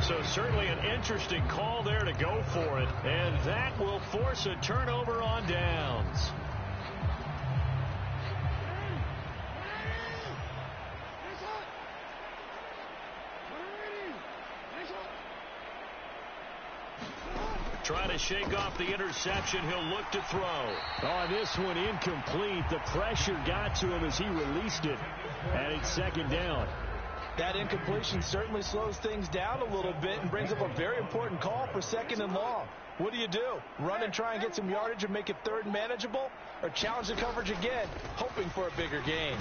So certainly an interesting call there to go for it. And that will force a turnover on downs. Trying to shake off the interception. He'll look to throw. Oh, this one incomplete. The pressure got to him as he released it. And it's second down. That incompletion certainly slows things down a little bit and brings up a very important call for second and long. What do? Run and try and get some yardage and make it third and manageable? Or challenge the coverage again, hoping for a bigger gain?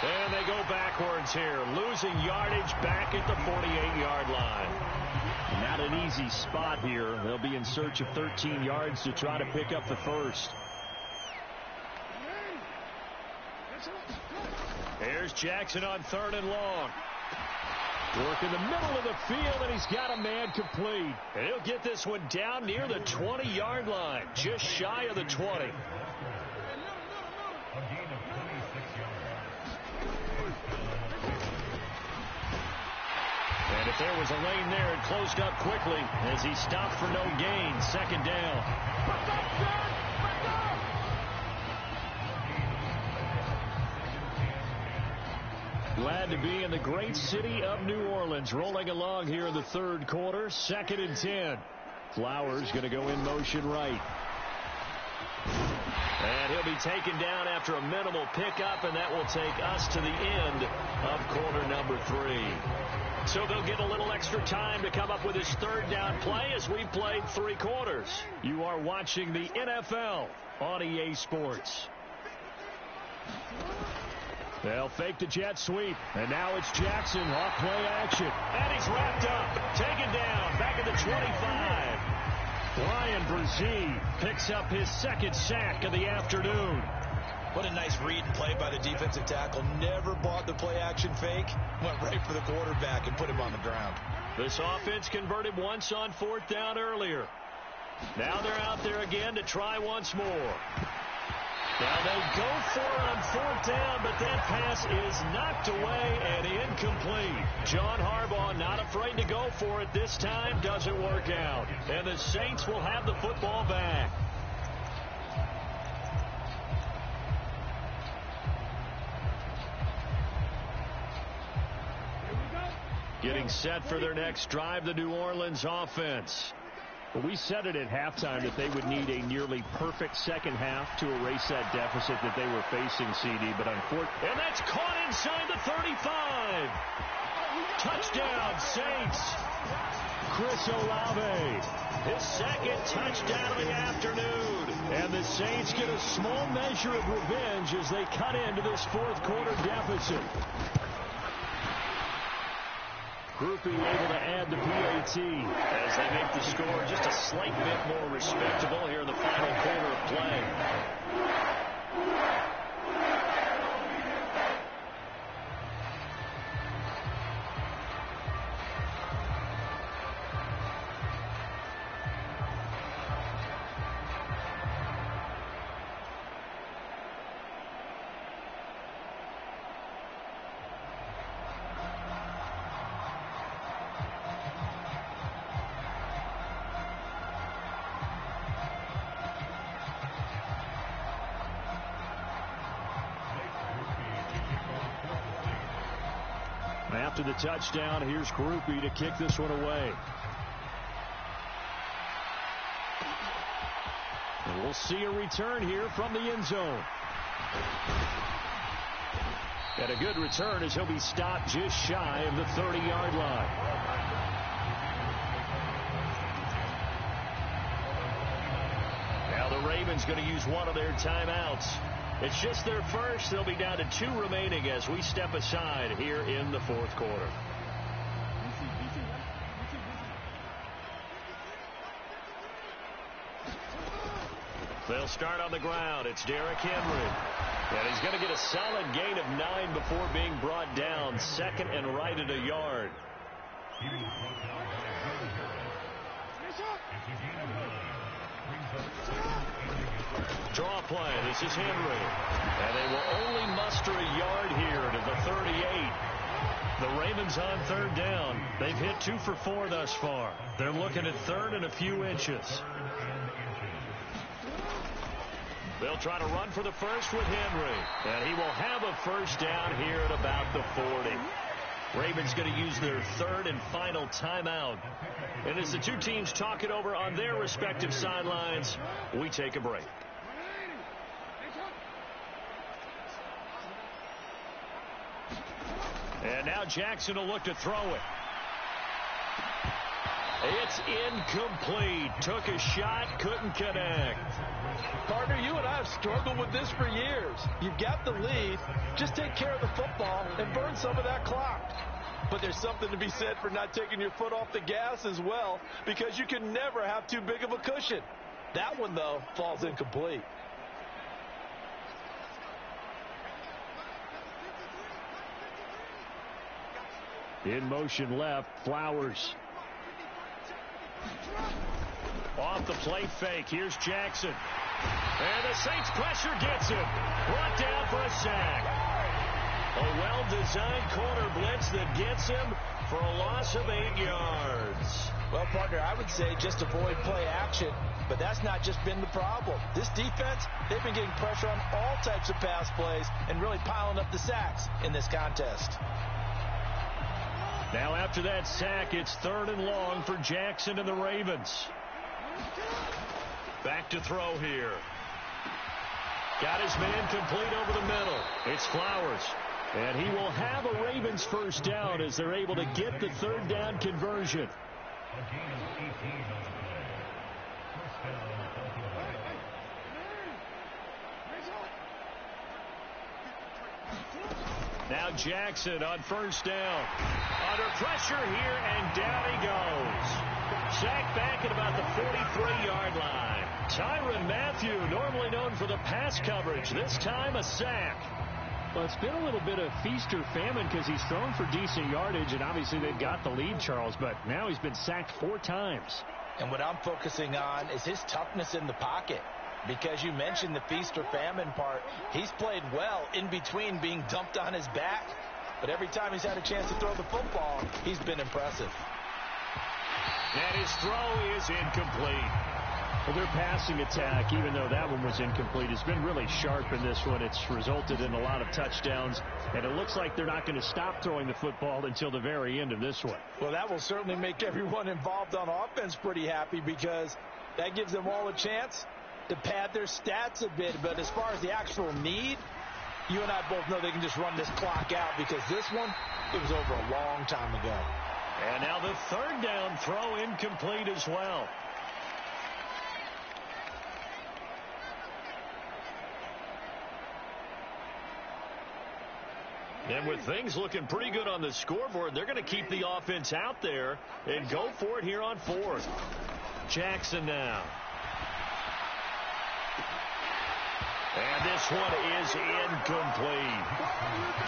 And they go backwards here, losing yardage back at the 48-yard line. Not an easy spot here. They'll be in search of 13 yards to try to pick up the first. Here's Jackson on third and long. Work in the middle of the field, and he's got a man complete. And he'll get this one down near the 20-yard line, just shy of the 20. And if there was a lane there, it closed up quickly as he stopped for no gain. Second down. Glad to be in the great city of New Orleans. Rolling along here in the third quarter. 2nd and 10. Flowers going to go in motion right. And he'll be taken down after a minimal pickup, and that will take us to the end of quarter number 3. So they'll get a little extra time to come up with his third down play as we've played 3 quarters. You are watching the NFL on EA Sports. They'll fake the jet sweep, and now it's Jackson off play action. And he's wrapped up, taken down, back at the 25. Ryan Brzee picks up his 2nd sack of the afternoon. What a nice read and play by the defensive tackle. Never bought the play action fake. Went right for the quarterback and put him on the ground. This offense converted once on 4th down earlier. Now they're out there again to try once more. Now they go for it on 4th down, but that pass is knocked away and incomplete. John Harbaugh not afraid to go for it this time. Doesn't work out. And the Saints will have the football back. Getting set for their next drive, the New Orleans offense. Well, we said it at halftime that they would need a nearly perfect second half to erase that deficit that they were facing, CD. But unfortunately, and that's caught inside the 35. Touchdown, Saints. Chris Olave, his second touchdown of the afternoon. And the Saints get a small measure of revenge as they cut into this fourth quarter deficit. Groupie able to add the PAT as they make the score just a slight bit more respectable here in the final quarter of play. After the touchdown, here's Groupie to kick this one away. And we'll see a return here from the end zone. And a good return as he'll be stopped just shy of the 30-yard line. Now the Ravens going to use one of their timeouts. It's just their first. They'll be down to 2 remaining as we step aside here in the fourth quarter. They'll start on the ground. It's Derrick Henry. And he's going to get a solid gain of 9 before being brought down. Second and right at a yard. Draw play. This is Henry. And they will only muster a yard here to the 38. The Ravens on third down. They've hit 2 for 4 thus far. They're looking at third and a few inches. They'll try to run for the first with Henry. And he will have a first down here at about the 40. Ravens going to use their third and final timeout. And as the two teams talk it over on their respective sidelines, we take a break. And now Jackson will look to throw it. It's incomplete. Took a shot, couldn't connect. Partner, you and I have struggled with this for years. You've got the lead. Just take care of the football and burn some of that clock. But there's something to be said for not taking your foot off the gas as well, because you can never have too big of a cushion. That one, though, falls incomplete. In motion left, Flowers. Off the play fake. Here's Jackson. And the Saints pressure gets him. Brought down for a sack. A well-designed corner blitz that gets him for a loss of 8 yards. Well, partner, I would say just avoid play action, but that's not just been the problem. This defense, they've been getting pressure on all types of pass plays and really piling up the sacks in this contest. Now after that sack, it's third and long for Jackson and the Ravens. Back to throw here. Got his man complete over the middle. It's Flowers. And he will have a Ravens first down as they're able to get the third down conversion. Now Jackson on first down. Under pressure here, and down he goes. Sacked back at about the 43-yard line. Tyrann Mathieu, normally known for the pass coverage, this time a sack. Well, it's been a little bit of feast or famine because he's thrown for decent yardage, and obviously they've got the lead, Charles, but now he's been sacked 4 times. And what I'm focusing on is his toughness in the pocket. Because you mentioned the feast or famine part, he's played well in between being dumped on his back. But every time he's had a chance to throw the football, he's been impressive. And his throw is incomplete. Well, their passing attack, even though that one was incomplete, has been really sharp in this one. It's resulted in a lot of touchdowns, and it looks like they're not going to stop throwing the football until the very end of this one. Well, that will certainly make everyone involved on offense pretty happy, because that gives them all a chance to pad their stats a bit. But as far as the actual need, you and I both know they can just run this clock out, because this one, it was over a long time ago. And now the third down throw incomplete as well. And with things looking pretty good on the scoreboard, they're going to keep the offense out there and go for it here on fourth. Jackson now. And this one is incomplete.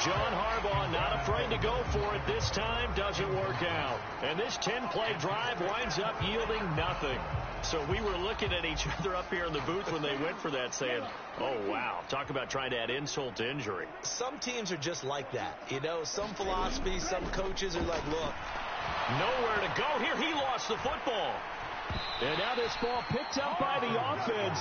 John Harbaugh not afraid to go for it this time. Doesn't work out. And this 10-play drive winds up yielding nothing. So we were looking at each other up here in the booth when they went for that, saying, oh, wow, talk about trying to add insult to injury. Some teams are just like that. You know, some philosophies, some coaches are like, look. Nowhere to go here. He lost the football. And now this ball picked up by the offense.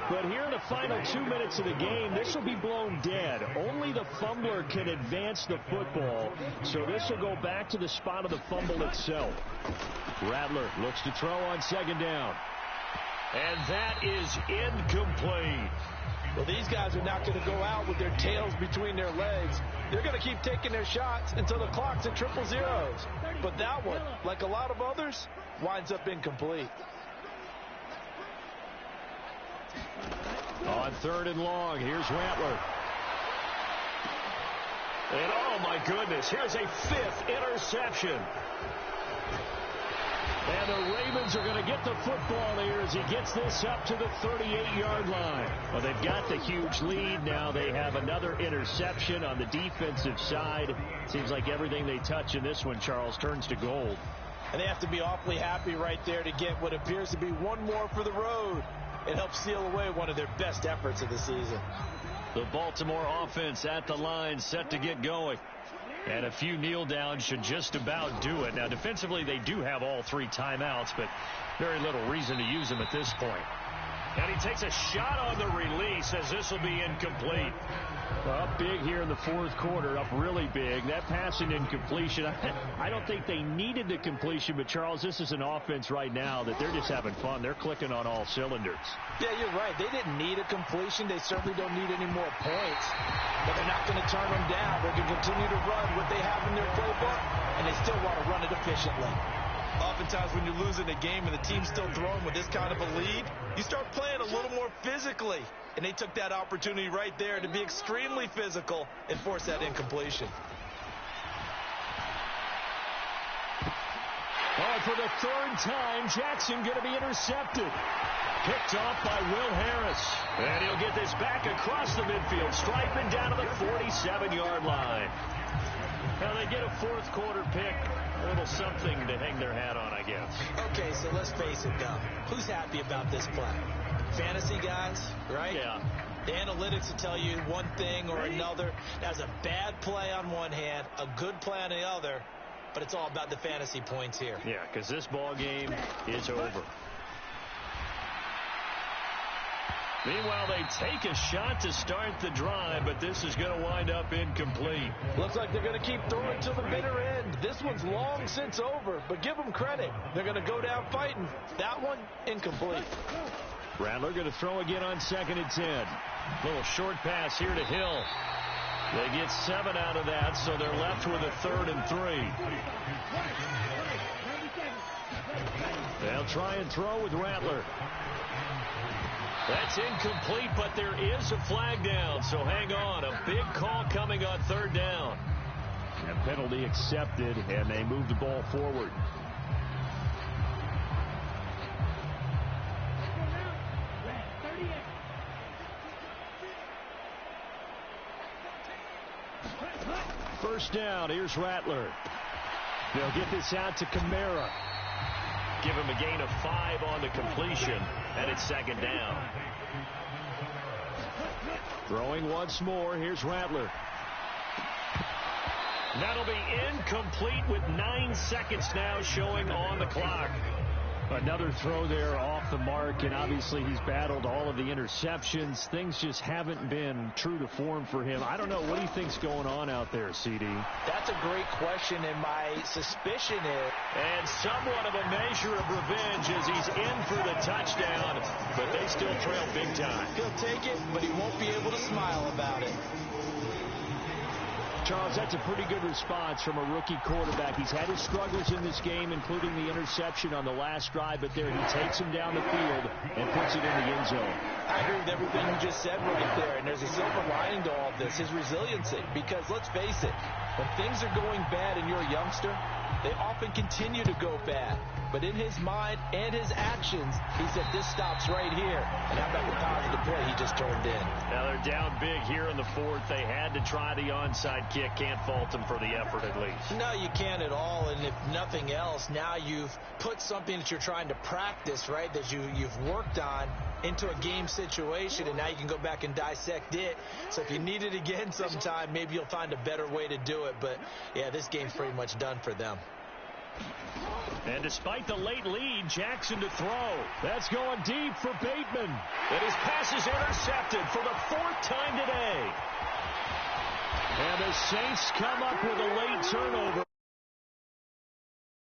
But here in the final 2 minutes of the game, this will be blown dead. Only the fumbler can advance the football. So this will go back to the spot of the fumble itself. Rattler looks to throw on second down. And that is incomplete. Well, these guys are not going to go out with their tails between their legs. They're going to keep taking their shots until the clock's at triple zeros. But that one, like a lot of others, winds up incomplete. On third and long, here's Rattler. And oh my goodness, here's a fifth interception. And the Ravens are going to get the football here as he gets this up to the 38-yard line. Well, they've got the huge lead. Now they have another interception on the defensive side. Seems like everything they touch in this one, Charles, turns to gold. And they have to be awfully happy right there to get what appears to be one more for the road. It helps seal away one of their best efforts of the season. The Baltimore offense at the line, set to get going. And a few kneel downs should just about do it. Now, defensively, they do have all three timeouts, but very little reason to use them at this point. And he takes a shot on the release as this will be incomplete. Well, up big here in the fourth quarter, up really big. That passing incompletion, I don't think they needed the completion, but, Charles, this is an offense right now that they're just having fun. They're clicking on all cylinders. Yeah, you're right. They didn't need a completion. They certainly don't need any more points. But they're not going to turn them down. They're going to continue to run what they have in their playbook, and they still want to run it efficiently. Oftentimes when you're losing a game and the team's still throwing with this kind of a lead, you start playing a little more physically. And they took that opportunity right there to be extremely physical and force that incompletion. Oh, for the third time, Jackson going to be intercepted. Picked off by Will Harris. And he'll get this back across the midfield, striping down to the 47-yard line. Now they get a fourth quarter pick. A little something to hang their hat on, I guess. Okay, so let's face it, though. Who's happy about this play? Fantasy guys, right? Yeah. The analytics will tell you one thing or another. That's a bad play on one hand, a good play on the other, but it's all about the fantasy points here. Yeah, because this ball game is over. Meanwhile, they take a shot to start the drive, but this is going to wind up incomplete. Looks like they're going to keep throwing till the bitter end. This one's long since over, but give them credit. They're going to go down fighting. That one, incomplete. Rattler going to throw again on second and 10. Little short pass here to Hill. They get 7 out of that, so they're left with a 3rd and 3. They'll try and throw with Rattler. That's incomplete, but there is a flag down, so hang on. A big call coming on 3rd down. A penalty accepted, and they move the ball forward. First down, here's Rattler. They'll get this out to Kamara. Give him a gain of 5 on the completion, and it's 2nd down. Throwing once more, here's Rattler. That'll be incomplete with 9 seconds now showing on the clock. Another throw there off the mark, and obviously he's battled all of the interceptions. Things just haven't been true to form for him. I don't know. What do you think's going on out there, CD? That's a great question, and my suspicion is... And somewhat of a measure of revenge as he's in for the touchdown, but they still trail big time. He'll take it, but he won't be able to smile about it. Charles, that's a pretty good response from a rookie quarterback. He's had his struggles in this game, including the interception on the last drive, but there he takes him down the field and puts it in the end zone. I agree with everything you just said right there, and there's a silver lining to all of this, his resiliency. Because let's face it, when things are going bad and you're a youngster, they often continue to go bad. But in his mind and his actions, he said, this stops right here. And how about the positive play he just turned in? Now they're down big here in the fourth. They had to try the onside kick. Can't fault them for the effort at least. No, you can't at all. And if nothing else, now you've put something that you're trying to practice, right, that you've worked on into a game situation, and now you can go back and dissect it. So if you need it again sometime, maybe you'll find a better way to do it. But, yeah, this game's pretty much done for them. And despite the late lead, Jackson to throw. That's going deep for Bateman. And his pass is intercepted for the fourth time today. And the Saints come up with a late